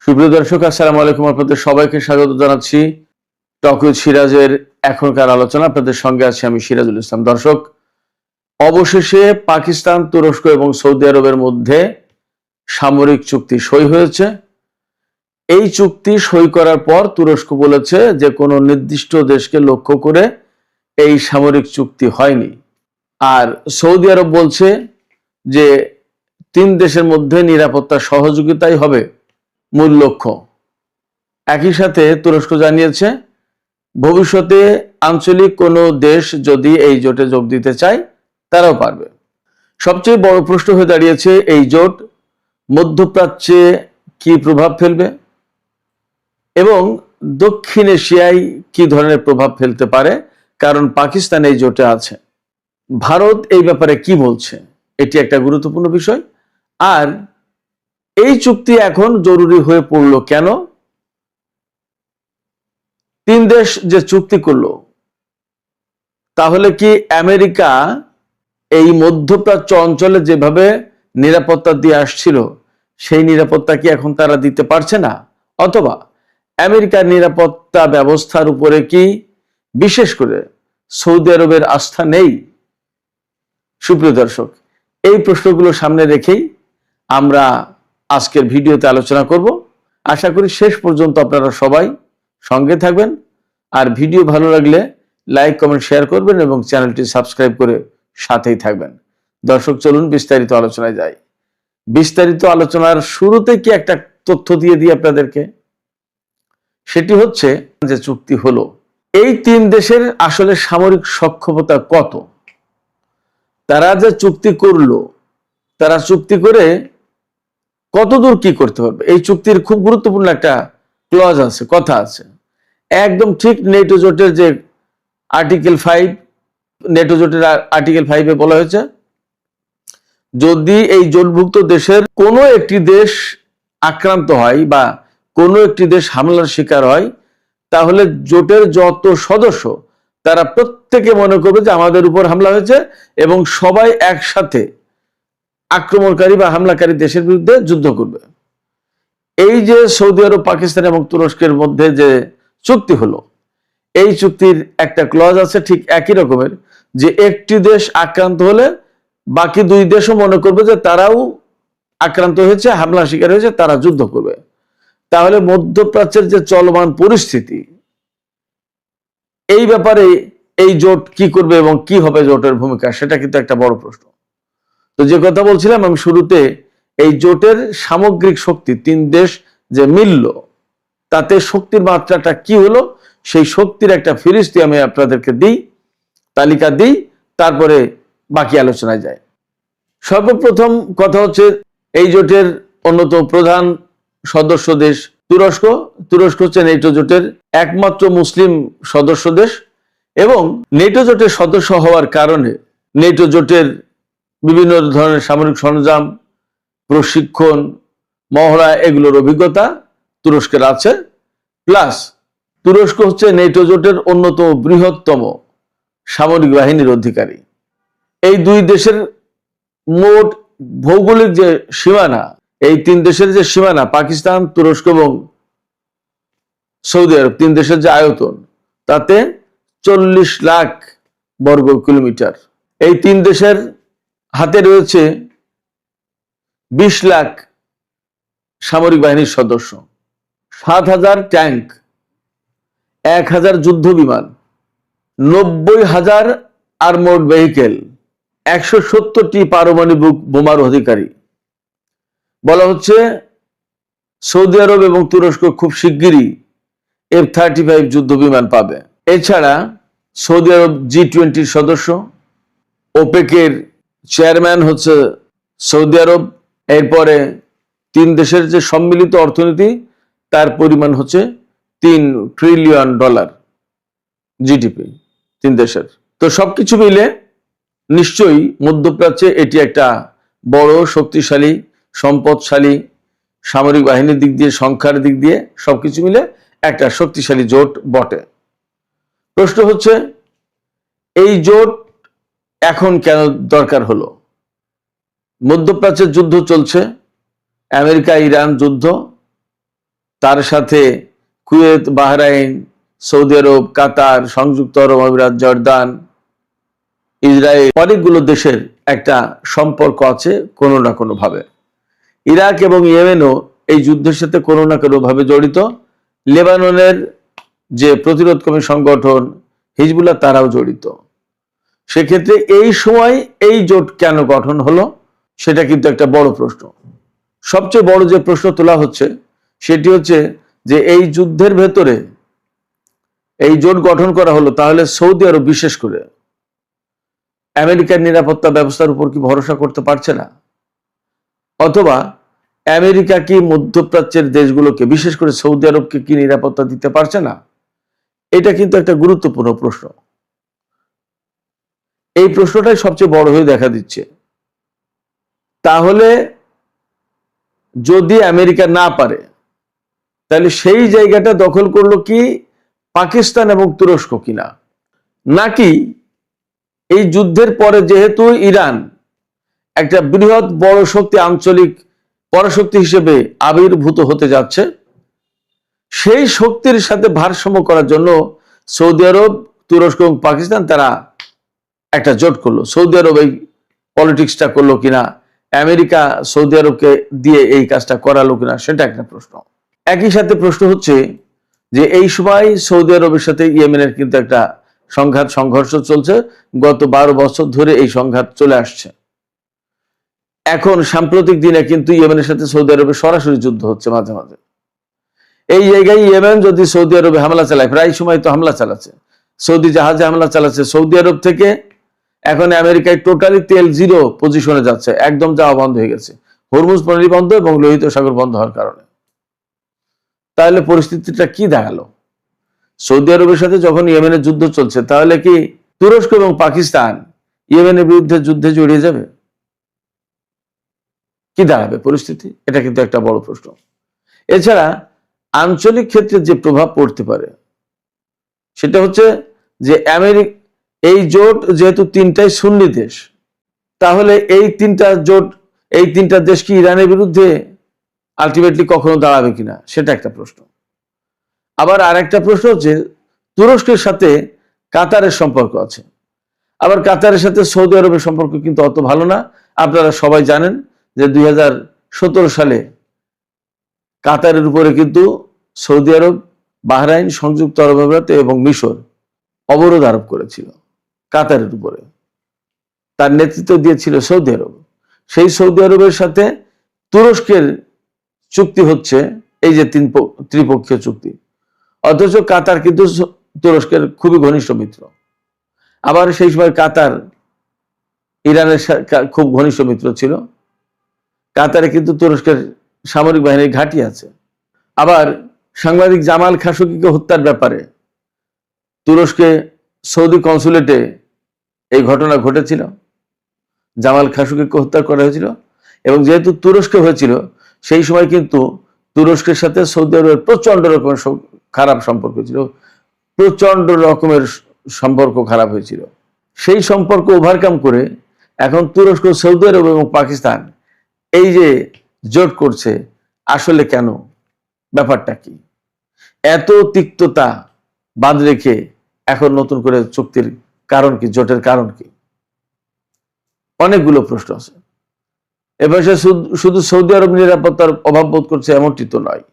সুপ্রিয় দর্শক, আসসালামু আলাইকুম। আপনাদের সবাইকে স্বাগত জানাচ্ছি টক উইথ সিরাজের এখনকার আলোচনা। আপনাদের সঙ্গে আছি আমি সিরাজুল ইসলাম। দর্শক, অবশেষে পাকিস্তান, তুরস্ক এবং সৌদি আরবের মধ্যে সামরিক চুক্তি সই হয়েছে। এই চুক্তি সই করার পর তুরস্ক বলেছে যে কোনো নির্দিষ্ট দেশকে লক্ষ্য করে এই সামরিক চুক্তি হয়নি, আর সৌদি আরব বলছে যে তিন দেশের মধ্যে নিরাপত্তা সহযোগিতাই হবে মূল লক্ষ্য। একই সাথে তুরস্ক জানিয়েছে ভবিষ্যতে আঞ্চলিক কোনো দেশ যদি এই জোটে যোগ দিতে চায় তারাও পারবে। সবচেয়ে বড় প্রশ্ন হয়ে দাঁড়িয়েছে, এই জোট মধ্যপ্রাচ্যে কি প্রভাব ফেলবে এবং দক্ষিণ এশিয়ায় কি ধরনের প্রভাব ফেলতে পারে, কারণ পাকিস্তান এই জোটে আছে। ভারত এই ব্যাপারে কি বলছে, এটি একটা গুরুত্বপূর্ণ বিষয়। আর এই চুক্তি এখন জরুরি হয়ে পড়ল কেন? তিন দেশ যে চুক্তি করলো, তাহলে কি আমেরিকা এই মধ্যপ্রাচ্য অঞ্চলে যেভাবে নিরাপত্তা দিয়ে আসছিল সেই নিরাপত্তা কি এখন তারা দিতে পারছে না, অথবা আমেরিকার নিরাপত্তা ব্যবস্থার উপরে কি বিশেষ করে সৌদি আরবের আস্থা নেই? সুপ্রিয় দর্শক, এই প্রশ্নগুলো সামনে রেখেই আমরা আজকের ভিডিওতে আলোচনা করব। আশা করি শেষ পর্যন্ত আপনারা সবাই সঙ্গে থাকবেন, আর ভিডিও ভালো লাগলে লাইক, কমেন্ট, শেয়ার করবেন এবং চ্যানেলটি সাবস্ক্রাইব করে সাথেই থাকবেন। দর্শক, চলুন বিস্তারিত আলোচনায় যাই। বিস্তারিত আলোচনার শুরুতে কি একটা তথ্য দিয়ে দিই আপনাদেরকে। সেটি হচ্ছে যে চুক্তি হলো, এই তিন দেশের আসলে সামরিক সক্ষমতা কত, তারা যে চুক্তি করলো, তারা চুক্তি করে কতদূর কি করতে পারবে। এই চুক্তির খুব গুরুত্বপূর্ণ একটা ক্লজ আছে, কথা আছে, একদম ঠিক নেটো জোটের যে আর্টিকেল 5, নেটো জোটের আর্টিকেল 5-এ বলা হয়েছে, যদি এই জোটভুক্ত দেশের কোনো একটি দেশ আক্রান্ত হয় বা কোনো একটি দেশ হামলার শিকার হয়, তাহলে জোটের যত সদস্য তারা প্রত্যেকে মনে করবে যে আমাদের উপর হামলা হয়েছে এবং সবাই একসাথে আক্রমণকারী বা হামলাকারী দেশের বিরুদ্ধে যুদ্ধ করবে। এই যে সৌদি আরব, পাকিস্তান এবং তুরস্কের মধ্যে যে চুক্তি হলো, এই চুক্তির একটা ক্লজ আছে ঠিক একই রকমের, যে একটি দেশ আক্রান্ত হলে বাকি দুই দেশও মনে করবে যে তারাও আক্রান্ত হয়েছে, হামলা শিকার হয়েছে, তারা যুদ্ধ করবে। তাহলে মধ্যপ্রাচ্যের যে চলমান পরিস্থিতি, এই ব্যাপারে এই জোট কি করবে এবং কি হবে জোটের ভূমিকা, সেটা কিন্তু একটা বড় প্রশ্ন। তো যে কথা বলছিলাম আমি শুরুতে, এই জোটের সামগ্রিক শক্তি, তিন দেশ যে মিলল, তাতে শক্তির মাত্রাটা কি হলো, সেই শক্তির একটা ফিরিস্তি আমি আপনাদেরকে দিই, তালিকা দিই, তারপরে বাকি আলোচনায় যায়। সর্বপ্রথম কথা হচ্ছে, এই জোটের অন্যতম প্রধান সদস্য দেশ তুরস্ক। তুরস্ক হচ্ছে নেটো জোটের একমাত্র মুসলিম সদস্য দেশ এবং নেটো জোটের সদস্য হওয়ার কারণে নেটো জোটের বিভিন্ন ধরনের সামরিক সরঞ্জাম, প্রশিক্ষণ, মহড়া, এগুলোর অভিজ্ঞতা তুরস্কের আছে। প্লাস তুরস্ক হচ্ছে নেটো জোটের অন্যতম বৃহত্তম সামরিক বাহিনীর অধিকারী। এই দুই দেশের মোট ভৌগোলিক যে সীমানা, এই তিন দেশের যে সীমানা, পাকিস্তান, তুরস্ক এবং সৌদি আরব, তিন দেশের যে আয়তন, তাতে 40 লাখ বর্গ কিলোমিটার। এই তিন দেশের হাতে রয়েছে 20 লাখ সামরিক বাহিনীর সদস্য, 7,000 ট্যাঙ্ক, 1,000 যুদ্ধ বিমান, 90,000 আর্মড ভেহিকেল, 170টি পারমাণবিক বোমার অধিকারী। বলা হচ্ছে সৌদি আরব এবং তুরস্ক খুব শিগগিরই F-35 যুদ্ধ বিমান পাবে। এছাড়া সৌদি আরব G20 সদস্য, ওপেকের চেয়ারম্যান হচ্ছে সৌদি আরব। এরপরে তিন দেশের যে সম্মিলিত অর্থনীতি, তার পরিমাণ হচ্ছে $3 ট্রিলিয়ন জিডিপি তিন দেশের। তো সবকিছু মিলে নিশ্চয়ই মধ্যপ্রাচ্যে এটি একটা বড়, শক্তিশালী, সম্পদশালী সামরিক বাহিনীর দিক দিয়ে, সংখ্যার দিক দিয়ে সবকিছু মিলে একটা শক্তিশালী জোট বটে। প্রশ্ন হচ্ছে, এই জোট এখন কেন দরকার হলো? মধ্যপ্রাচ্যের যুদ্ধ চলছে, আমেরিকা ইরান যুদ্ধ, তার সাথে কুয়েত, বাহরাইন, সৌদি আরব, কাতার, সংযুক্ত আরব আমিরাত, জর্দান, ইসরায়েল, অনেকগুলো দেশের একটা সম্পর্ক আছে কোনো না কোনো ভাবে। ইরাক এবং ইয়েমেনও এই যুদ্ধের সাথে কোনো না কোনো ভাবে জড়িত। লেবাননের যে প্রতিরোধকামী সংগঠন হিজবুল্লাহ তারাও জড়িত। সেক্ষেত্রে এই সময় এই জোট কেন গঠন হলো সেটা কিন্তু একটা বড় প্রশ্ন। সবচেয়ে বড় যে প্রশ্ন তোলা হচ্ছে সেটি হচ্ছে যে এই যুদ্ধের ভেতরে এই জোট গঠন করা হলো, তাহলে সৌদি আরব বিশেষ করে আমেরিকার নিরাপত্তা ব্যবস্থার উপর কি ভরসা করতে পারছে না, অথবা আমেরিকা কি মধ্যপ্রাচ্যের দেশগুলোকে বিশেষ করে সৌদি আরবকে কি নিরাপত্তা দিতে পারছে না? এটা কিন্তু একটা গুরুত্বপূর্ণ প্রশ্ন। এই প্রশ্নটাই সবচেয়ে বড় হয়ে দেখা দিচ্ছে। তাহলে যদি আমেরিকা না পারে, তাহলে সেই জায়গাটা দখল করলো কি পাকিস্তান এবং তুরস্ক কিনা, নাকি এই যুদ্ধের পরে যেহেতু ইরান একটা বৃহৎ বড় শক্তি, আঞ্চলিক পরাশক্তি হিসেবে আবির্ভূত হতে যাচ্ছে, সেই শক্তির সাথে ভারসাম্য করার জন্য সৌদি আরব, তুরস্ক এবং পাকিস্তান তারা একটা জোট করলো। সৌদি আরব এই পলিটিক্সটা করলো কিনা, আমেরিকা সৌদি আরবকে দিয়ে এই কাজটা করালো কিনা, সেটা একটা প্রশ্ন। একই সাথে প্রশ্ন হচ্ছে যে এই সময় সৌদি আরবের সাথে ইয়েমেনের কিন্তু একটা সংঘর্ষ চলছে। গত 12 বছর ধরে এই সংঘাত চলে আসছে। এখন সাম্প্রতিক দিনে কিন্তু ইয়েমেনের সাথে সৌদি আরবের সরাসরি যুদ্ধ হচ্ছে মাঝে মাঝে। এই জায়গায় ইয়েমেন যদি সৌদি আরবে হামলা চালায়, প্রায় সময় তো হামলা চালাচ্ছে, সৌদি জাহাজে হামলা চালাচ্ছে, সৌদি আরব থেকে এখন আমেরিকায় টোটালি তেল জিরো পজিশনে যাচ্ছে, একদম যাওয়া বন্ধ হয়ে গেছে হরমুজ প্রণালী বন্ধ এবং লোহিত সাগর বন্ধ হওয়ার কারণে। তাহলে পরিস্থিতিটা কি দাঁড়ালো? সৌদি আরবের সাথে যখন ইয়েমেনের যুদ্ধ চলছে, তাহলে কি তুরস্ক এবং পাকিস্তান ইয়েমেনের বিরুদ্ধে যুদ্ধে জড়িয়ে যাবে? কি দাঁড়াবে পরিস্থিতি? এটা কিন্তু একটা বড় প্রশ্ন। এছাড়া আঞ্চলিক ক্ষেত্রে যে প্রভাব পড়তে পারে সেটা হচ্ছে যে এই জোট যেহেতু তিনটাই সুন্নি দেশ, তাহলে এই তিনটা দেশ কি ইরানের বিরুদ্ধে আলটিমেটলি কখনো দাঁড়াবে কিনা, সেটা একটা প্রশ্ন। আবার আরেকটা প্রশ্ন হচ্ছে তুরস্কের সাথে কাতারের সম্পর্ক আছে, আবার কাতারের সাথে সৌদি আরবের সম্পর্ক কিন্তু অত ভালো না। আপনারা সবাই জানেন যে 2017 সালে কাতারের উপরে কিন্তু সৌদি আরব, বাহরাইন, সংযুক্ত আরব আমিরাত এবং মিশর অবরোধ আরোপ করেছিল কাতারের উপরে। তার নেতৃত্ব দিয়েছিল সৌদি আরব। সেই সৌদি আরবের সাথে তুরস্কের চুক্তি হচ্ছে এই যে ত্রিপক্ষীয় চুক্তি, অথচ কাতার কিন্তু তুরস্কের খুবই ঘনিষ্ঠ মিত্র। আবার সেই সময় কাতার ইরানের খুব ঘনিষ্ঠ মিত্র ছিল। কাতারে কিন্তু তুরস্কের সামরিক বাহিনীর ঘাঁটি আছে। আবার সাংবাদিক জামাল খাশোগিকে হত্যার ব্যাপারে তুরস্কে সৌদি কনসুলেটে এই ঘটনা ঘটেছিল, জামাল খাশোগিকে হত্যা করা হয়েছিল। এবং যেহেতু তুরস্কে হয়েছিল, সেই সময় কিন্তু তুরস্কের সাথে সৌদি আরবের প্রচন্ড রকমের খারাপ সম্পর্ক ছিল, প্রচন্ড রকমের সম্পর্ক খারাপ হয়েছিল। সেই সম্পর্ক ওভারকাম করে এখন তুরস্ক, সৌদি আরব এবং পাকিস্তান এই যে জোট করছে, আসলে কেন, ব্যাপারটা কি? এত তিক্ততা বাদ রেখে এখন নতুন করে চুক্তির কারণ কি, জোটের কারণ কি? অনেকগুলো প্রশ্ন আছে। এবার শুধু সৌদি আরব নিরাপত্তার অভাব বোধ করছে এমনটি তো নয়।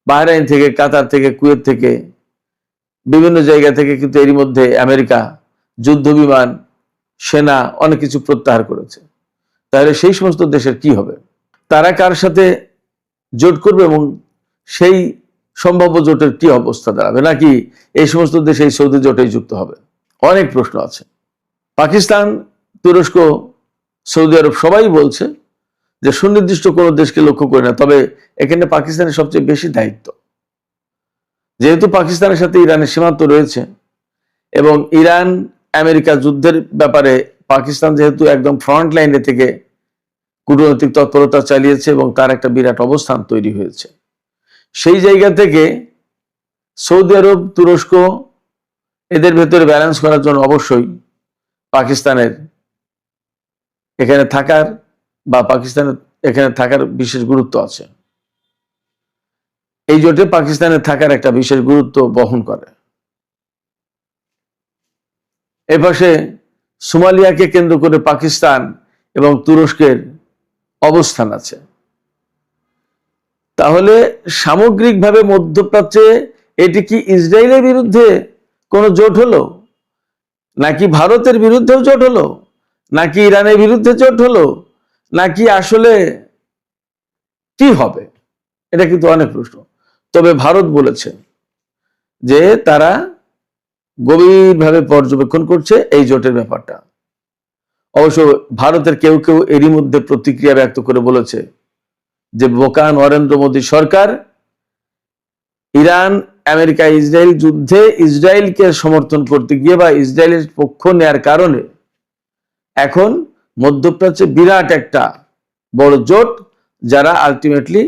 বাহরাইন থেকে, কাতার থেকে, কুয়েত থেকে, বিভিন্ন জায়গা থেকে কিন্তু এরই মধ্যে আমেরিকা যুদ্ধ বিমান, সেনা অনেক কিছু প্রত্যাহার করেছে। তাহলে সেই সমস্ত দেশের কি হবে? তারা কার সাথে জোট করবে এবং সেই সম্ভাব্য জোটের কি অবস্থা দাঁড়াবে? নাকি এই সমস্ত দেশে এই সৌদি জোটেই যুক্ত হবে? অনেক প্রশ্ন আছে। পাকিস্তান, তুরস্ক, সৌদি আরব সবাই বলছে যে সুনির্দিষ্ট কোনো দেশকে লক্ষ্য করে না, তবে এখানে পাকিস্তানের সবচেয়ে বেশি দায়িত্ব। যেহেতু পাকিস্তানের সাথে ইরানের সীমান্ত রয়েছে এবং ইরান আমেরিকা যুদ্ধের ব্যাপারে পাকিস্তান যেহেতু একদম ফ্রন্ট লাইনে থেকে কূটনৈতিক তৎপরতা চালিয়েছে এবং তার একটা বিরাট অবস্থান তৈরি হয়েছে, সেই জায়গা থেকে সৌদি আরব, তুরস্ক এদের ভেতরে ব্যালেন্স করার জন্য অবশ্যই পাকিস্তানের এখানে থাকার বা পাকিস্তানের এখানে থাকার বিশেষ গুরুত্ব আছে। এই জোটে পাকিস্তানের থাকার একটা বিশেষ গুরুত্ব বহন করে। এপাশে সোমালিয়াকে কেন্দ্র করে পাকিস্তান এবং তুরস্কের অবস্থান আছে। তাহলে সামগ্রিকভাবে মধ্যপ্রাচ্যে এটি কি ইসরায়েলের বিরুদ্ধে কোনো জোট হলো, নাকি ভারতের বিরুদ্ধেও জোট হলো, নাকি ইরানের বিরুদ্ধে জোট হলো, নাকি আসলে কি হবে? এটা কিন্তু অনেক প্রশ্ন। তবে ভারত বলেছে যে তারা গভীরভাবে পর্যবেক্ষণ করছে এই জোটের ব্যাপারটা। অবশ্য ভারতের কেউ কেউ এরই মধ্যে প্রতিক্রিয়া ব্যক্ত করে বলেছে যে বোকা নরেন্দ্র মোদী সরকার ইরান আমেরিকা ইসরায়েল যুদ্ধে ইসরায়েলকে সমর্থন করতে গিয়ে বা ইসরায়েলের পক্ষ নেয়ার কারণে এখন মধ্যপ্রাচ্যে বিরাট একটা বড় জোট, যারা আলটিমেটলি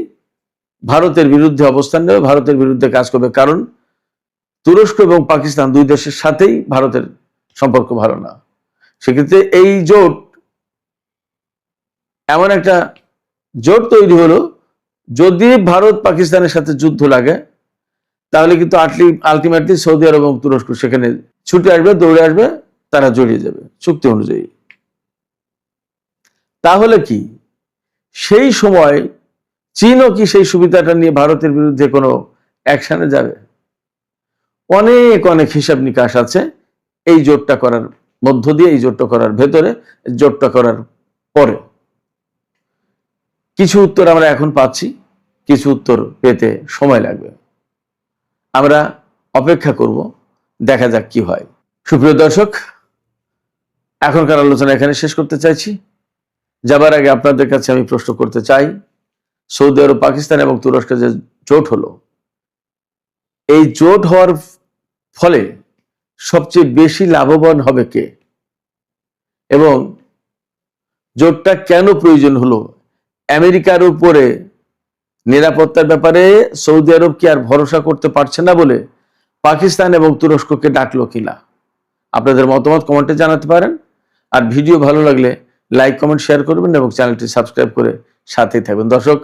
ভারতের বিরুদ্ধে অবস্থান নেবে, ভারতের বিরুদ্ধে কাজ করবে। কারণ তুরস্ক এবং পাকিস্তান দুই দেশের সাথেই ভারতের সম্পর্ক ভালো না। সেক্ষেত্রে এই জোট এমন একটা জোট তৈরি হলো, যদি ভারত পাকিস্তানের সাথে যুদ্ধ লাগে তাহলে কিন্তু আলটিমেটলি সৌদি আরব এবং তুরস্ক সেখানে ছুটে আসবে, দৌড়ে আসবে, তারা জড়িয়ে যাবে চুক্তি অনুযায়ী। তাহলে কি সেই সময় চীনও কি সেই সুবিধাটা নিয়ে ভারতের বিরুদ্ধে কোনো অ্যাকশনে যাবে? অনেক অনেক হিসাব নিকাশ আছে এই জোটটা করার মধ্য দিয়ে, এই জোটটা করার ভেতরে, জোটটা করার পরে। কিছু উত্তর আমরা এখন পাচ্ছি, কিছু উত্তর পেতে সময় লাগবে। আমরা অপেক্ষা করব, দেখা যাক কি হয়। সুপ্রিয় দর্শক, এখনকার আলোচনা এখানে শেষ করতে চাইছি। যাবার আগে আপনাদের কাছে আমি প্রশ্ন করতে চাই, সৌদি আরব, পাকিস্তান এবং তুরস্কের যে জোট হলো, এই জোট হওয়ার ফলে সবচেয়ে বেশি লাভবান হবে কে, এবং জোটটা কেন প্রয়োজন হলো? আমেরিকার উপরে নিরাপত্তার ব্যাপারে সৌদি আরব কি আর ভরসা করতে পারছে না বলে পাকিস্তান এবং তুরস্ককে ডাকলো কিনা? আপনাদের মতামত কমেন্টে জানাতে পারেন। আর ভিডিও ভালো লাগলে লাইক, কমেন্ট, শেয়ার করবেন এবং চ্যানেলটি সাবস্ক্রাইব করে সাথেই থাকবেন। দর্শক,